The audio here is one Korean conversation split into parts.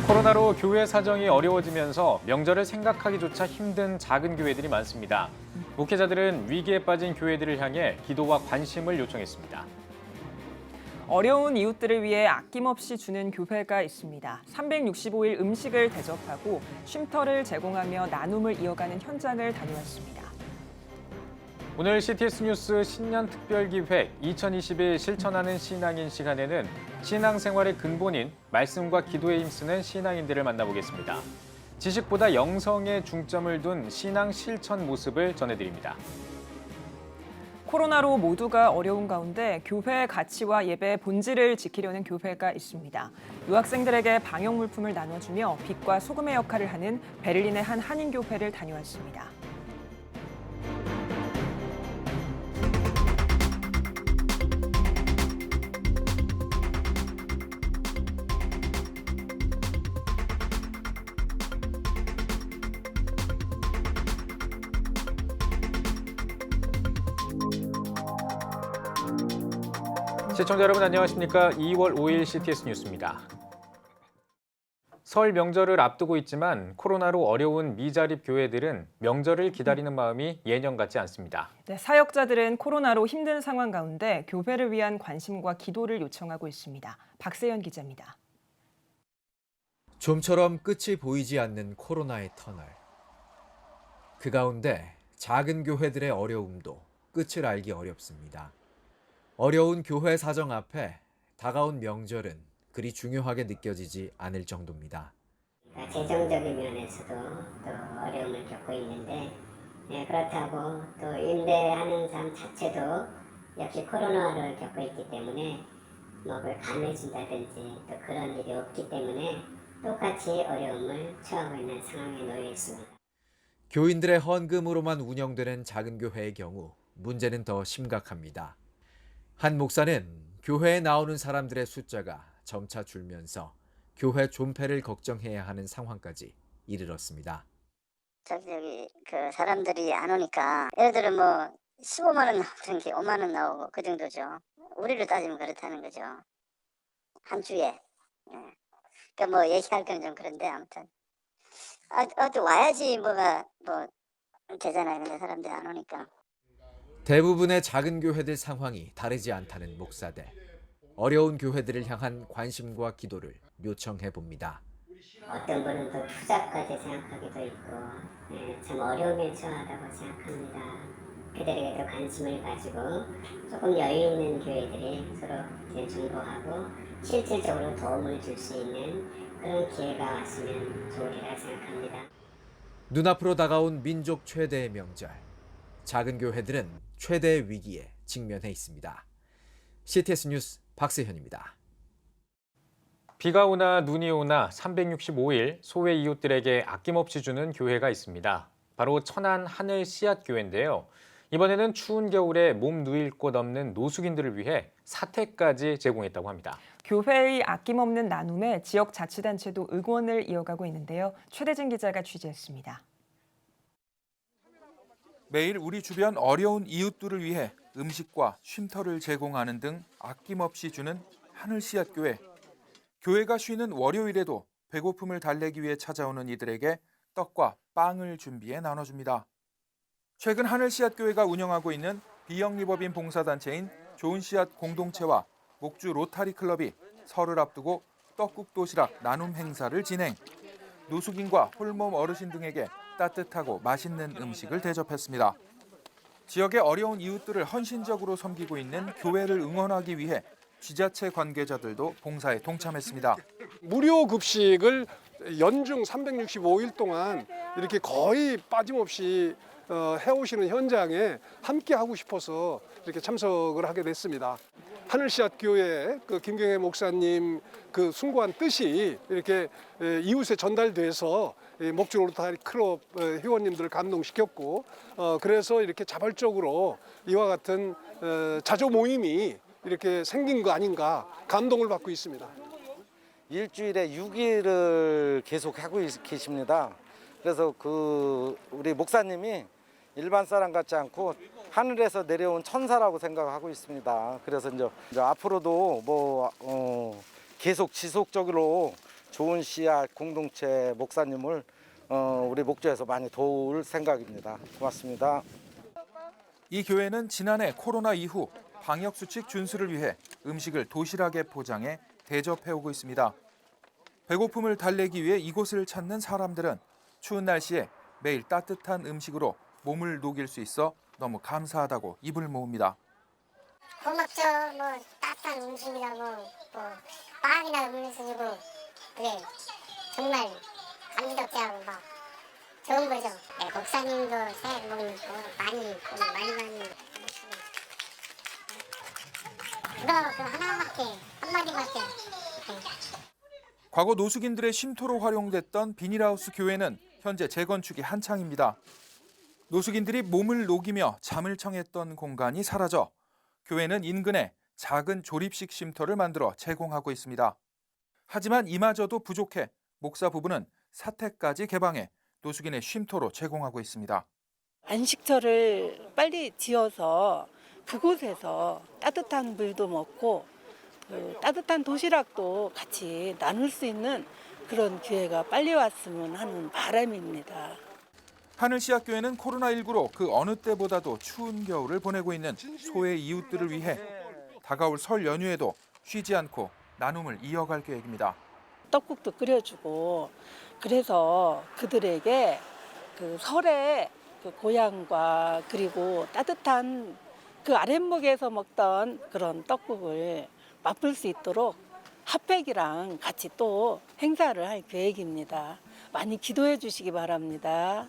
코로나로 교회 사정이 어려워지면서 명절을 생각하기조차 힘든 작은 교회들이 많습니다. 목회자들은 위기에 빠진 교회들을 향해 기도와 관심을 요청했습니다. 어려운 이웃들을 위해 아낌없이 주는 교회가 있습니다. 365일 음식을 대접하고 쉼터를 제공하며 나눔을 이어가는 현장을 다녀왔습니다. 오늘 CTS 뉴스 신년 특별기획 2021 실천하는 신앙인 시간에는 신앙생활의 근본인 말씀과 기도에 힘쓰는 신앙인들을 만나보겠습니다. 지식보다 영성에 중점을 둔 신앙 실천 모습을 전해드립니다. 코로나로 모두가 어려운 가운데 교회의 가치와 예배의 본질을 지키려는 교회가 있습니다. 유학생들에게 방역 물품을 나눠주며 빛과 소금의 역할을 하는 베를린의 한 한인교회를 다녀왔습니다. 시청자 여러분 안녕하십니까? 2월 5일 CTS 뉴스입니다. 설 명절을 앞두고 있지만 코로나로 어려운 미자립 교회들은 명절을 기다리는 마음이 예년 같지 않습니다. 네, 사역자들은 코로나로 힘든 상황 가운데 교회를 위한 관심과 기도를 요청하고 있습니다. 박세연 기자입니다. 좀처럼 끝이 보이지 않는 코로나의 터널. 그 가운데 작은 교회들의 어려움도 끝을 알기 어렵습니다. 어려운 교회 사정 앞에 다가온 명절은 그리 중요하게 느껴지지 않을 정도입니다. 재정적인 면에서도 또 어려움을 겪고 있는데 그렇다고 또 임대하는 사람 자체도 역시 코로나를 겪고 있기 때문에 그걸 감해준다든지 또 그런 일이 없기 때문에 똑같이 어려움을 처하고 있는 상황에 놓여 있습니다. 교인들의 헌금으로만 운영되는 작은 교회의 경우 문제는 더 심각합니다. 한 목사는 교회에 나오는 사람들의 숫자가 점차 줄면서 교회 존폐를 걱정해야 하는 상황까지 이르렀습니다. 저기 그 사람들이 안 오니까 예를 들어 뭐 15만 원 나오는 게 5만 원 나오고 그 정도죠. 우리로 따지면 그렇다는 거죠. 한 주에. 그러니까 뭐 얘기할 건 좀 그런데 아무튼 또 와야지 뭐가 뭐 되잖아요. 근데 사람들이 안 오니까. 대부분의 작은 교회들 상황이 다르지 않다는 목사들. 어려운 교회들을 향한 관심과 기도를 요청해 봅니다. 어떤 분은 또 투잡까지 생각하기도 있고 참 어려움에 처하다고 생각합니다. 그들에게도 관심을 가지고 조금 여유 있는 교회들이 서로 중보하고 실질적으로 도움을 줄 수 있는 그런 기회가 왔으면 좋으리라 생각합니다. 눈앞으로 다가온 민족 최대의 명절. 작은 교회들은 최대의 위기에 직면해 있습니다. CTS 뉴스 박세현입니다. 비가 오나 눈이 오나 365일 소외 이웃들에게 아낌없이 주는 교회가 있습니다. 바로 천안 하늘 씨앗 교회인데요. 이번에는 추운 겨울에 몸 누일 곳 없는 노숙인들을 위해 사택까지 제공했다고 합니다. 교회의 아낌없는 나눔에 지역 자치단체도 응원을 이어가고 있는데요. 최대진 기자가 취재했습니다. 매일 우리 주변 어려운 이웃들을 위해 음식과 쉼터를 제공하는 등 아낌없이 주는 하늘씨앗교회. 교회가 쉬는 월요일에도 배고픔을 달래기 위해 찾아오는 이들에게 떡과 빵을 준비해 나눠줍니다. 최근 하늘씨앗교회가 운영하고 있는 비영리법인 봉사단체인 좋은씨앗 공동체와 목주 로타리클럽이 설을 앞두고 떡국 도시락 나눔 행사를 진행. 노숙인과 홀몸 어르신 등에게 따뜻하고 맛있는 음식을 대접했습니다. 지역의 어려운 이웃들을 헌신적으로 섬기고 있는 교회를 응원하기 위해 지자체 관계자들도 봉사에 동참했습니다. 무료 급식을 연중 365일 동안 이렇게 거의 빠짐없이 해오시는 현장에 함께 하고 싶어서 이렇게 참석을 하게 됐습니다. 하늘씨앗 교회 그 김경애 목사님 그 숭고한 뜻이 이렇게 이웃에 전달돼서 목주 로타리 클럽 회원님들을 감동시켰고 그래서 이렇게 자발적으로 이와 같은 자조 모임이 이렇게 생긴 거 아닌가 감동을 받고 있습니다. 일주일에 6일을 계속 하고 계십니다. 그래서 우리 목사님이 일반 사람 같지 않고 하늘에서 내려온 천사라고 생각하고 있습니다. 그래서 이제 앞으로도 계속 지속적으로 좋은 씨앗 공동체 목사님을 우리 목조에서 많이 도울 생각입니다. 고맙습니다. 이 교회는 지난해 코로나 이후 방역수칙 준수를 위해 음식을 도시락에 포장해 대접해오고 있습니다. 배고픔을 달래기 위해 이곳을 찾는 사람들은 추운 날씨에 매일 따뜻한 음식으로 몸을 녹일 수 있어 너무 감사하다고 입을 모읍니다. 고맙죠. 뭐 따뜻한 음식이라고 뭐 빵이나 음료수 주고 그래 정말 감지덕지하고 막 좋은 거죠. 네, 목사님도 새해 복 많이 그거 하나밖에 한마디밖에. 과거 노숙인들의 쉼터로 활용됐던 비닐하우스 교회는 현재 재건축이 한창입니다. 노숙인들이 몸을 녹이며 잠을 청했던 공간이 사라져 교회는 인근에 작은 조립식 쉼터를 만들어 제공하고 있습니다. 하지만 이마저도 부족해 목사 부부는 사택까지 개방해 노숙인의 쉼터로 제공하고 있습니다. 안식처를 빨리 지어서 그곳에서 따뜻한 물도 먹고 따뜻한 도시락도 같이 나눌 수 있는 그런 기회가 빨리 왔으면 하는 바람입니다. 하늘씨앗교회는 코로나19로 그 어느 때보다도 추운 겨울을 보내고 있는 소외 이웃들을 위해 다가올 설 연휴에도 쉬지 않고 나눔을 이어갈 계획입니다. 떡국도 끓여주고 그래서 그들에게 그 설의 그 고향과 그리고 따뜻한 그 아랫목에서 먹던 그런 떡국을 맛볼 수 있도록 핫팩이랑 같이 또 행사를 할 계획입니다. 많이 기도해 주시기 바랍니다.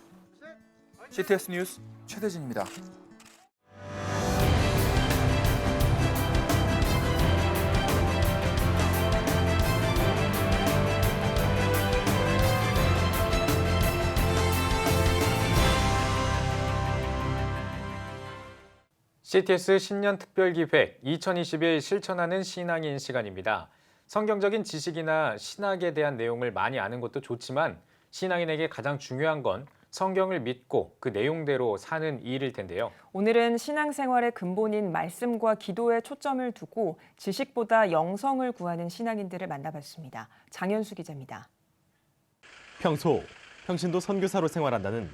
CTS 뉴스 최대진입니다. CTS 신년 특별기획 2021 실천하는 신앙인 시간입니다. 성경적인 지식이나 신학에 대한 내용을 많이 아는 것도 좋지만 신앙인에게 가장 중요한 건 성경을 믿고 그 내용대로 사는 일일 텐데요. 오늘은 신앙생활의 근본인 말씀과 기도에 초점을 두고 지식보다 영성을 구하는 신앙인들을 만나봤습니다. 장현수 기자입니다. 평소 평신도 선교사로 생활한다는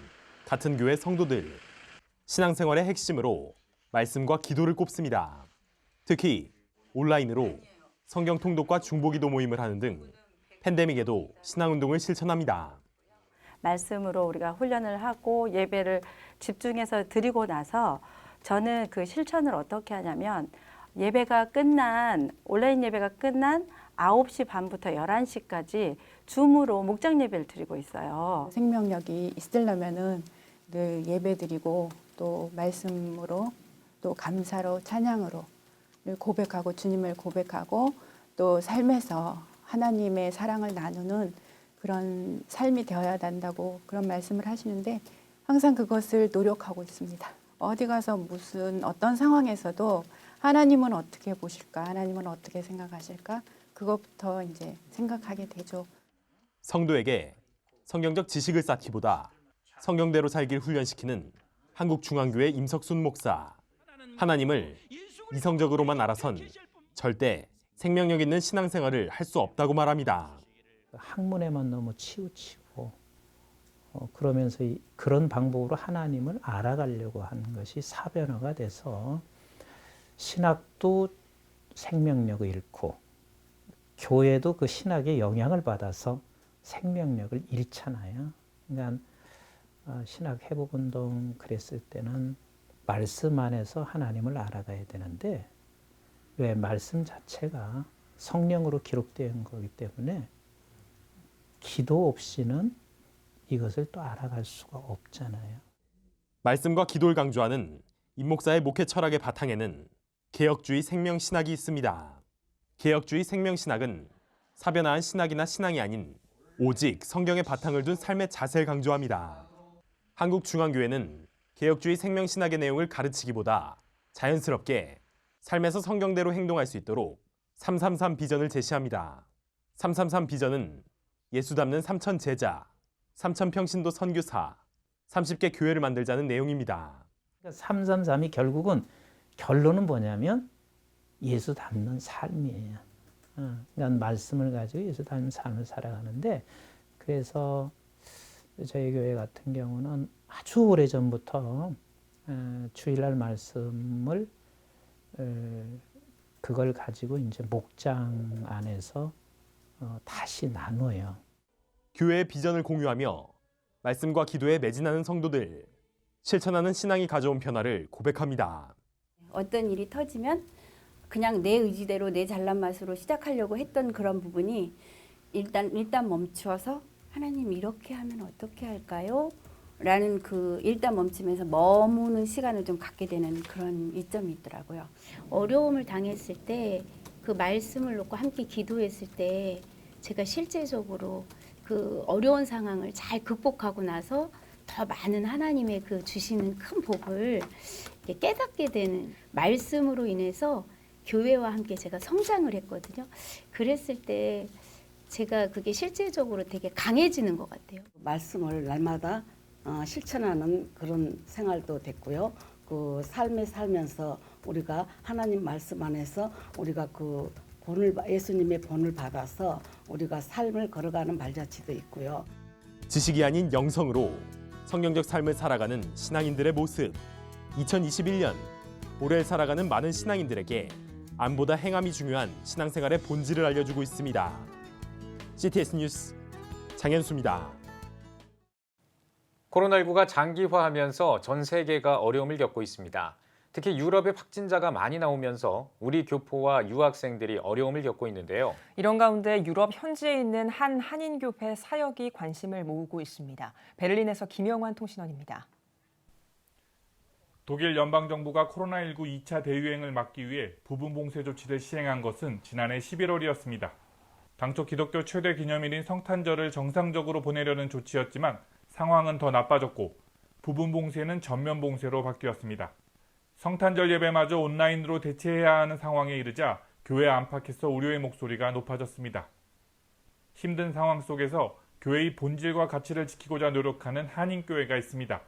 같은 교회 성도들. 신앙생활의 핵심으로 말씀과 기도를 꼽습니다. 특히 온라인으로 성경 통독과 중보기도 모임을 하는 등 팬데믹에도 신앙운동을 실천합니다. 말씀으로 우리가 훈련을 하고 예배를 집중해서 드리고 나서 저는 그 실천을 어떻게 하냐면 온라인 예배가 끝난 9시 반부터 11시까지 줌으로 목장 예배를 드리고 있어요. 생명력이 있으려면은 늘 예배 드리고 또 말씀으로 또 감사로 찬양으로 고백하고 주님을 고백하고 또 삶에서 하나님의 사랑을 나누는 그런 삶이 되어야 한다고 그런 말씀을 하시는데 항상 그것을 노력하고 있습니다. 어디 가서 어떤 상황에서도 하나님은 어떻게 보실까? 하나님은 어떻게 생각하실까? 그것부터 이제 생각하게 되죠. 성도에게 성경적 지식을 쌓기보다 성경대로 살길 훈련시키는 한국중앙교회 임석순 목사. 하나님을 이성적으로만 알아선 절대 생명력 있는 신앙생활을 할 수 없다고 말합니다. 학문에만 너무 치우치고 그러면서 그런 방법으로 하나님을 알아가려고 하는 것이 사변화가 돼서 신학도 생명력을 잃고 교회도 그 신학의 영향을 받아서 생명력을 잃잖아요. 그러니까 신학 회복운동 그랬을 때는 말씀 안에서 하나님을 알아가야 되는데 왜 말씀 자체가 성령으로 기록된 거기 때문에 기도 없이는 이것을 또 알아갈 수가 없잖아요. 말씀과 기도를 강조하는 임 목사의 목회 철학의 바탕에는 개혁주의 생명신학이 있습니다. 개혁주의 생명신학은 사변화한 신학이나 신앙이 아닌 오직 성경의 바탕을 둔 삶의 자세를 강조합니다. 한국중앙교회는 개혁주의 생명신학의 내용을 가르치기보다 자연스럽게 삶에서 성경대로 행동할 수 있도록 333 비전을 제시합니다. 333 비전은 예수 닮는 3천 제자, 3천 평신도 선교사, 30개 교회를 만들자는 내용입니다. 333이 결론은 뭐냐면 예수 닮는 삶이에요. 그러니까 말씀을 가지고 예수 닮은 삶을 살아가는데, 그래서 저희 교회 같은 경우는 아주 오래전부터 주일날 말씀을 그걸 가지고 이제 목장 안에서 다시 나눠요. 교회의 비전을 공유하며 말씀과 기도에 매진하는 성도들, 실천하는 신앙이 가져온 변화를 고백합니다. 어떤 일이 터지면 그냥 내 의지대로 내 잘난 맛으로 시작하려고 했던 그런 부분이 일단 멈추어서 하나님 이렇게 하면 어떻게 할까요? 라는 그 일단 멈추면서 머무는 시간을 좀 갖게 되는 그런 이점이 있더라고요. 어려움을 당했을 때 그 말씀을 놓고 함께 기도했을 때 제가 실제적으로 그 어려운 상황을 잘 극복하고 나서 더 많은 하나님의 그 주시는 큰 복을 깨닫게 되는 말씀으로 인해서 교회와 함께 제가 성장을 했거든요. 그랬을 때 제가 그게 실제적으로 되게 강해지는 것 같아요. 말씀을 날마다 실천하는 그런 생활도 됐고요. 그 삶에 살면서 우리가 하나님 말씀 안에서 우리가 그 예수님의 본을 받아서 우리가 삶을 걸어가는 발자취도 있고요. 지식이 아닌 영성으로 성경적 삶을 살아가는 신앙인들의 모습. 2021년 올해를 살아가는 많은 신앙인들에게 안보다 행함이 중요한 신앙생활의 본질을 알려주고 있습니다. CTS 뉴스 장현수입니다. 코로나19가 장기화하면서 전 세계가 어려움을 겪고 있습니다. 특히 유럽에 확진자가 많이 나오면서 우리 교포와 유학생들이 어려움을 겪고 있는데요. 이런 가운데 유럽 현지에 있는 한 한인교회 사역이 관심을 모으고 있습니다. 베를린에서 김영환 통신원입니다. 독일 연방정부가 코로나19 2차 대유행을 막기 위해 부분 봉쇄 조치를 시행한 것은 지난해 11월이었습니다. 당초 기독교 최대 기념일인 성탄절을 정상적으로 보내려는 조치였지만 상황은 더 나빠졌고 부분 봉쇄는 전면 봉쇄로 바뀌었습니다. 성탄절 예배마저 온라인으로 대체해야 하는 상황에 이르자 교회 안팎에서 우려의 목소리가 높아졌습니다. 힘든 상황 속에서 교회의 본질과 가치를 지키고자 노력하는 한인교회가 있습니다.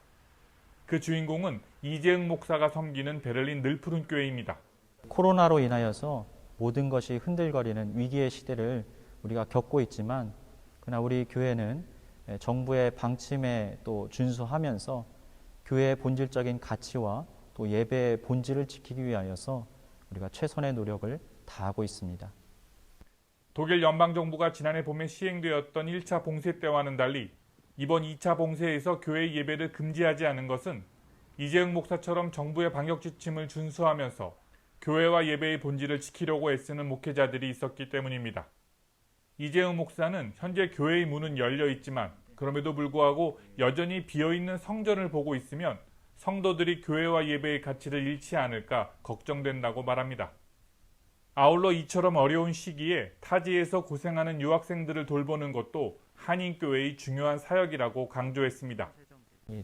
그 주인공은 이재흥 목사가 섬기는 베를린 늘푸른 교회입니다. 코로나로 인하여서 모든 것이 흔들거리는 위기의 시대를 우리가 겪고 있지만 그러나 우리 교회는 정부의 방침에 또 준수하면서 교회의 본질적인 가치와 또 예배의 본질을 지키기 위하여서 우리가 최선의 노력을 다하고 있습니다. 독일 연방정부가 지난해 봄에 시행되었던 1차 봉쇄 때와는 달리 이번 2차 봉쇄에서 교회 예배를 금지하지 않은 것은 이재흥 목사처럼 정부의 방역 지침을 준수하면서 교회와 예배의 본질을 지키려고 애쓰는 목회자들이 있었기 때문입니다. 이재흥 목사는 현재 교회의 문은 열려 있지만 그럼에도 불구하고 여전히 비어있는 성전을 보고 있으면 성도들이 교회와 예배의 가치를 잃지 않을까 걱정된다고 말합니다. 아울러 이처럼 어려운 시기에 타지에서 고생하는 유학생들을 돌보는 것도 한인교회의 중요한 사역이라고 강조했습니다.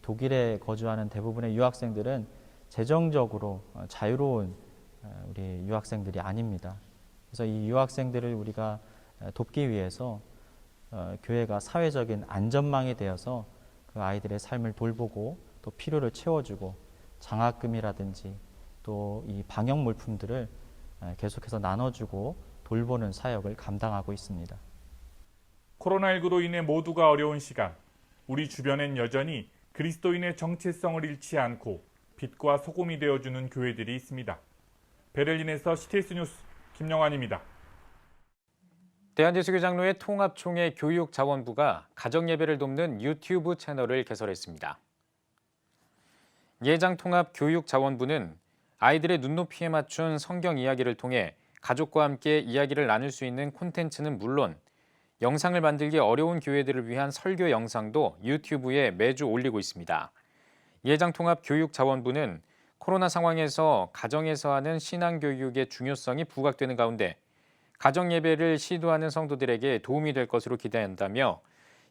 독일에 거주하는 대부분의 유학생들은 재정적으로 자유로운 우리 유학생들이 아닙니다. 그래서 이 유학생들을 우리가 돕기 위해서 교회가 사회적인 안전망이 되어서 그 아이들의 삶을 돌보고 또 필요를 채워주고 장학금이라든지 또 이 방역 물품들을 계속해서 나눠주고 돌보는 사역을 감당하고 있습니다. 코로나19로 인해 모두가 어려운 시간, 우리 주변엔 여전히 그리스도인의 정체성을 잃지 않고 빛과 소금이 되어주는 교회들이 있습니다. 베를린에서 CTS 뉴스 김영환입니다. 대한예수교 장로회 통합총회 교육자원부가 가정예배를 돕는 유튜브 채널을 개설했습니다. 예장통합교육자원부는 아이들의 눈높이에 맞춘 성경 이야기를 통해 가족과 함께 이야기를 나눌 수 있는 콘텐츠는 물론 영상을 만들기 어려운 교회들을 위한 설교 영상도 유튜브에 매주 올리고 있습니다. 예장통합교육자원부는 코로나 상황에서 가정에서 하는 신앙교육의 중요성이 부각되는 가운데 가정예배를 시도하는 성도들에게 도움이 될 것으로 기대한다며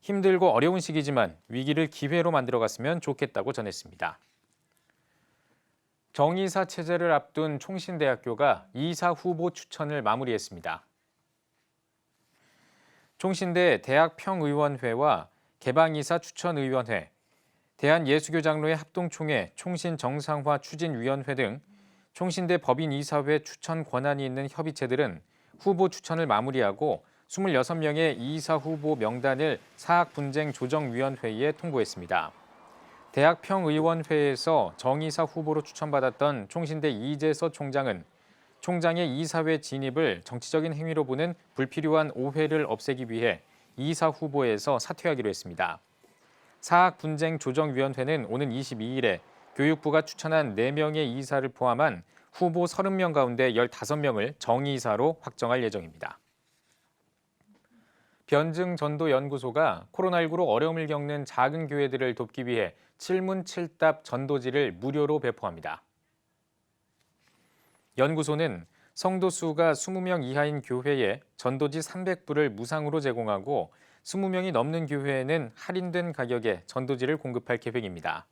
힘들고 어려운 시기지만 위기를 기회로 만들어갔으면 좋겠다고 전했습니다. 정의사 체제를 앞둔 총신대학교가 이사 후보 추천을 마무리했습니다. 총신대 대학평의원회와 개방이사 추천의원회, 대한예수교장로회 합동총회 총신정상화 추진위원회 등 총신대 법인이사회 추천 권한이 있는 협의체들은 후보 추천을 마무리하고 26명의 이사 후보 명단을 사학분쟁조정위원회에 통보했습니다. 대학평의원회에서 정이사 후보로 추천받았던 총신대 이재서 총장은 총장의 이사회 진입을 정치적인 행위로 보는 불필요한 오해를 없애기 위해 이사 후보에서 사퇴하기로 했습니다. 사학분쟁조정위원회는 오는 22일에 교육부가 추천한 4명의 이사를 포함한 후보 30명 가운데 15명을 정이사로 확정할 예정입니다. 변증전도연구소가 코로나19로 어려움을 겪는 작은 교회들을 돕기 위해 칠문칠답 전도지를 무료로 배포합니다. 연구소는 성도 수가 20명 이하인 교회에 전도지 300부를 무상으로 제공하고 20명이 넘는 교회에는 할인된 가격에 전도지를 공급할 계획입니다.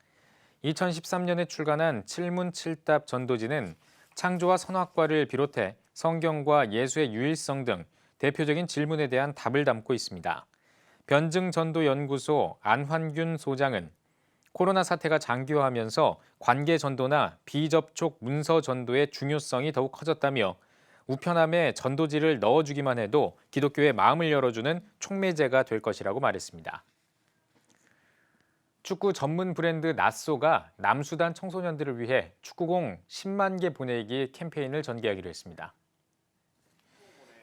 2013년에 출간한 칠문칠답 전도지는 창조와 선악과를 비롯해 성경과 예수의 유일성 등 대표적인 질문에 대한 답을 담고 있습니다. 변증전도연구소 안환균 소장은 코로나 사태가 장기화하면서 관계 전도나 비접촉 문서 전도의 중요성이 더욱 커졌다며 우편함에 전도지를 넣어주기만 해도 기독교의 마음을 열어주는 촉매제가 될 것이라고 말했습니다. 축구 전문 브랜드 나쏘가 남수단 청소년들을 위해 축구공 10만 개 보내기 캠페인을 전개하기로 했습니다.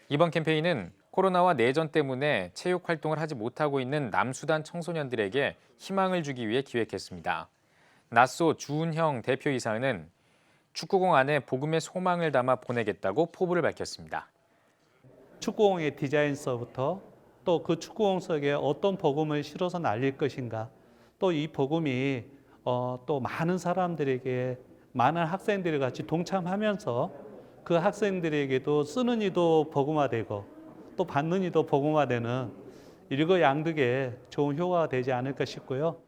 이번 캠페인은 코로나와 내전 때문에 체육 활동을 하지 못하고 있는 남수단 청소년들에게 희망을 주기 위해 기획했습니다. 나쏘 주은형 대표이사는 축구공 안에 복음의 소망을 담아 보내겠다고 포부를 밝혔습니다. 축구공의 디자인서부터 또 그 축구공 속에 어떤 복음을 실어서 날릴 것인가, 또 이 복음이 또 많은 사람들에게, 많은 학생들이 같이 동참하면서 그 학생들에게도 쓰는 이도 복음화되고 또 받는 이도 복음화되는 일거양득의 좋은 효과가 되지 않을까 싶고요.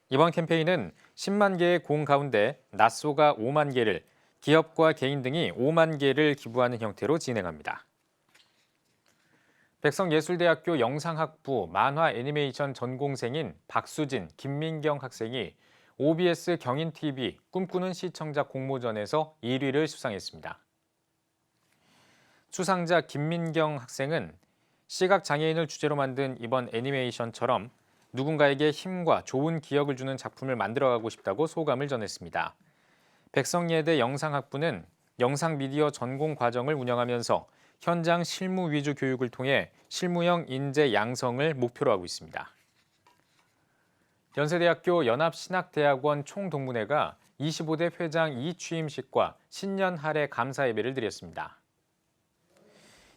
이번 캠페인은 10만 개의 공 가운데 나쏘가 5만 개를, 기업과 개인 등이 5만 개를 기부하는 형태로 진행합니다. 백성예술대학교 영상학부 만화 애니메이션 전공생인 박수진, 김민경 학생이 OBS 경인TV 꿈꾸는 시청자 공모전에서 1위를 수상했습니다. 수상자 김민경 학생은 시각장애인을 주제로 만든 이번 애니메이션처럼 누군가에게 힘과 좋은 기억을 주는 작품을 만들어가고 싶다고 소감을 전했습니다. 백성예대 영상학부는 영상미디어 전공 과정을 운영하면서 현장 실무 위주 교육을 통해 실무형 인재 양성을 목표로 하고 있습니다. 연세대학교 연합신학대학원 총동문회가 25대 회장 이취임식과 신년 할애 감사 예배를 드렸습니다.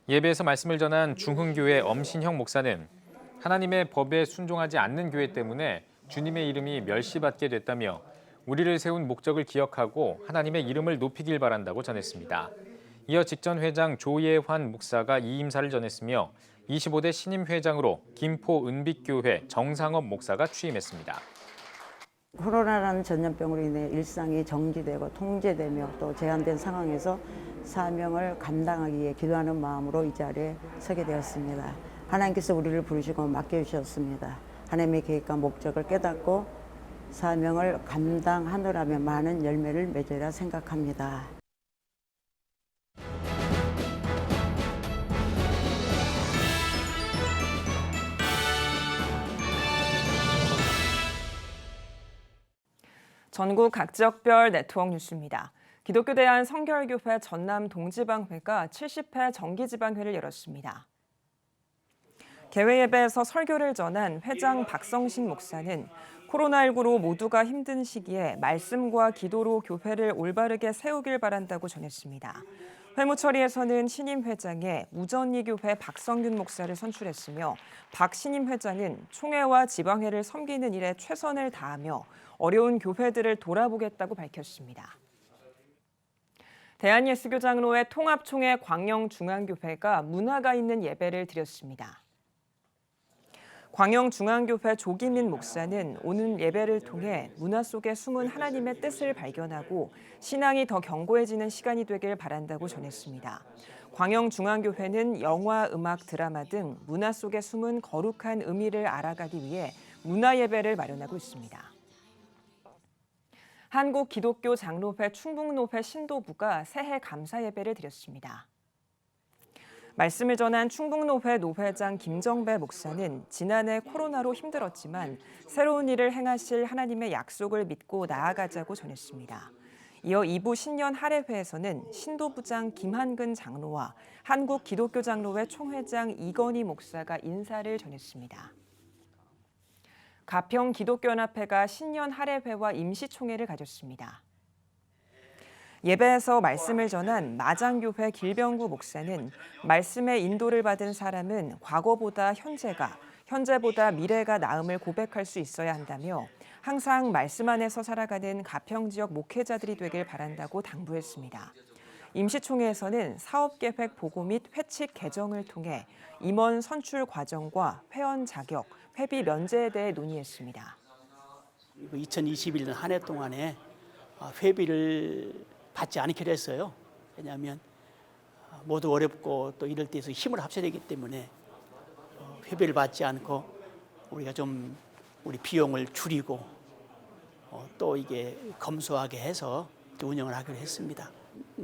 예배에서 말씀을 전한 중흥교회 엄신형 목사는 하나님의 법에 순종하지 않는 교회 때문에 주님의 이름이 멸시받게 됐다며 우리를 세운 목적을 기억하고 하나님의 이름을 높이길 바란다고 전했습니다. 이어 직전 회장 조예환 목사가 이 임사를 전했으며 25대 신임 회장으로 김포 은빛교회 정상업 목사가 취임했습니다. 코로나라는 전염병으로 인해 일상이 정지되고 통제되며 또 제한된 상황에서 사명을 감당하기 위해 기도하는 마음으로 이 자리에 서게 되었습니다. 하나님께서 우리를 부르시고 맡겨주셨습니다. 하나님의 계획과 목적을 깨닫고 사명을 감당하느라면 많은 열매를 맺으리라 생각합니다. 전국 각 지역별 네트워크 뉴스입니다. 기독교 대한 성결교회 전남 동지방회가 70회 정기지방회를 열었습니다. 개회 예배에서 설교를 전한 회장 박성신 목사는 코로나19로 모두가 힘든 시기에 말씀과 기도로 교회를 올바르게 세우길 바란다고 전했습니다. 회무 처리에서는 신임 회장에 우전리교회 박성균 목사를 선출했으며 박 신임 회장은 총회와 지방회를 섬기는 일에 최선을 다하며 어려운 교회들을 돌아보겠다고 밝혔습니다. 대한예수교장로회 통합총회 광영중앙교회가 문화가 있는 예배를 드렸습니다. 광영중앙교회 조기민 목사는 오는 예배를 통해 문화 속에 숨은 하나님의 뜻을 발견하고 신앙이 더 견고해지는 시간이 되길 바란다고 전했습니다. 광영중앙교회는 영화, 음악, 드라마 등 문화 속에 숨은 거룩한 의미를 알아가기 위해 문화예배를 마련하고 있습니다. 한국기독교장로회 충북노회 신도부가 새해 감사예배를 드렸습니다. 말씀을 전한 충북노회 노회장 김정배 목사는 지난해 코로나로 힘들었지만 새로운 일을 행하실 하나님의 약속을 믿고 나아가자고 전했습니다. 이어 2부 신년 할애회에서는 신도부장 김한근 장로와 한국기독교장로회 총회장 이건희 목사가 인사를 전했습니다. 가평기독교연합회가 신년 할애회와 임시총회를 가졌습니다. 예배에서 말씀을 전한 마장교회 길병구 목사는 말씀의 인도를 받은 사람은 과거보다 현재가, 현재보다 미래가 나음을 고백할 수 있어야 한다며 항상 말씀 안에서 살아가는 가평 지역 목회자들이 되길 바란다고 당부했습니다. 임시총회에서는 사업계획 보고 및 회칙 개정을 통해 임원 선출 과정과 회원 자격, 회비 면제에 대해 논의했습니다. 2021년 한 해 동안에 회비를 받지 않기로 했어요. 왜냐하면 모두 어렵고 또 이럴 때에서 힘을 합쳐야 되기 때문에 회비를 받지 않고 우리가 좀 우리 비용을 줄이고 또 이게 검소하게 해서 운영을 하기로 했습니다.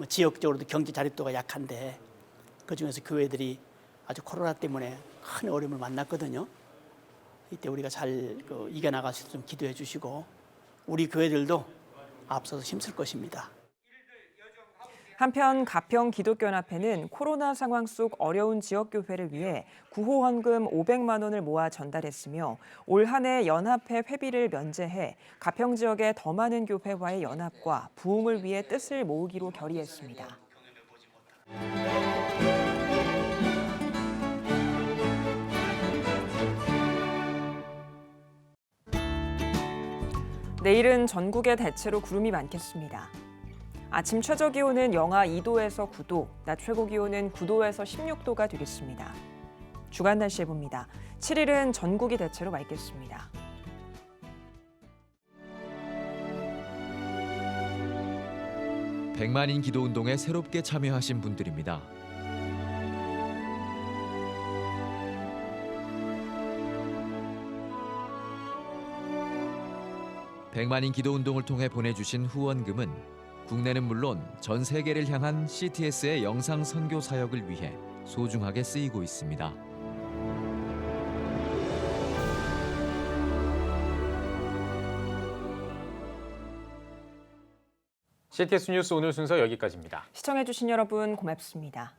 지역적으로도 경제 자립도가 약한데 그중에서 교회들이 아주 코로나 때문에 큰 어려움을 만났거든요. 이때 우리가 잘 이겨나갈 수 있도록 좀 기도해 주시고 우리 교회들도 앞서서 힘쓸 것입니다. 한편 가평기독교연합회는 코로나 상황 속 어려운 지역교회를 위해 구호헌금 500만 원을 모아 전달했으며 올 한 해 연합회 회비를 면제해 가평 지역의 더 많은 교회와의 연합과 부흥을 위해 뜻을 모으기로 결의했습니다. 내일은 전국에 대체로 구름이 많겠습니다. 아침 최저 기온은 영하 2도에서 9도, 낮 최고 기온은 9도에서 16도가 되겠습니다. 주간 날씨 봅니다. 7일은 전국이 대체로 맑겠습니다. 백만인 기도운동에 새롭게 참여하신 분들입니다. 백만인 기도운동을 통해 보내주신 후원금은 국내는 물론 전 세계를 향한 CTS의 영상 선교 사역을 위해 소중하게 쓰이고 있습니다. CTS 뉴스 오늘 순서 여기까지입니다. 시청해주신 여러분 고맙습니다.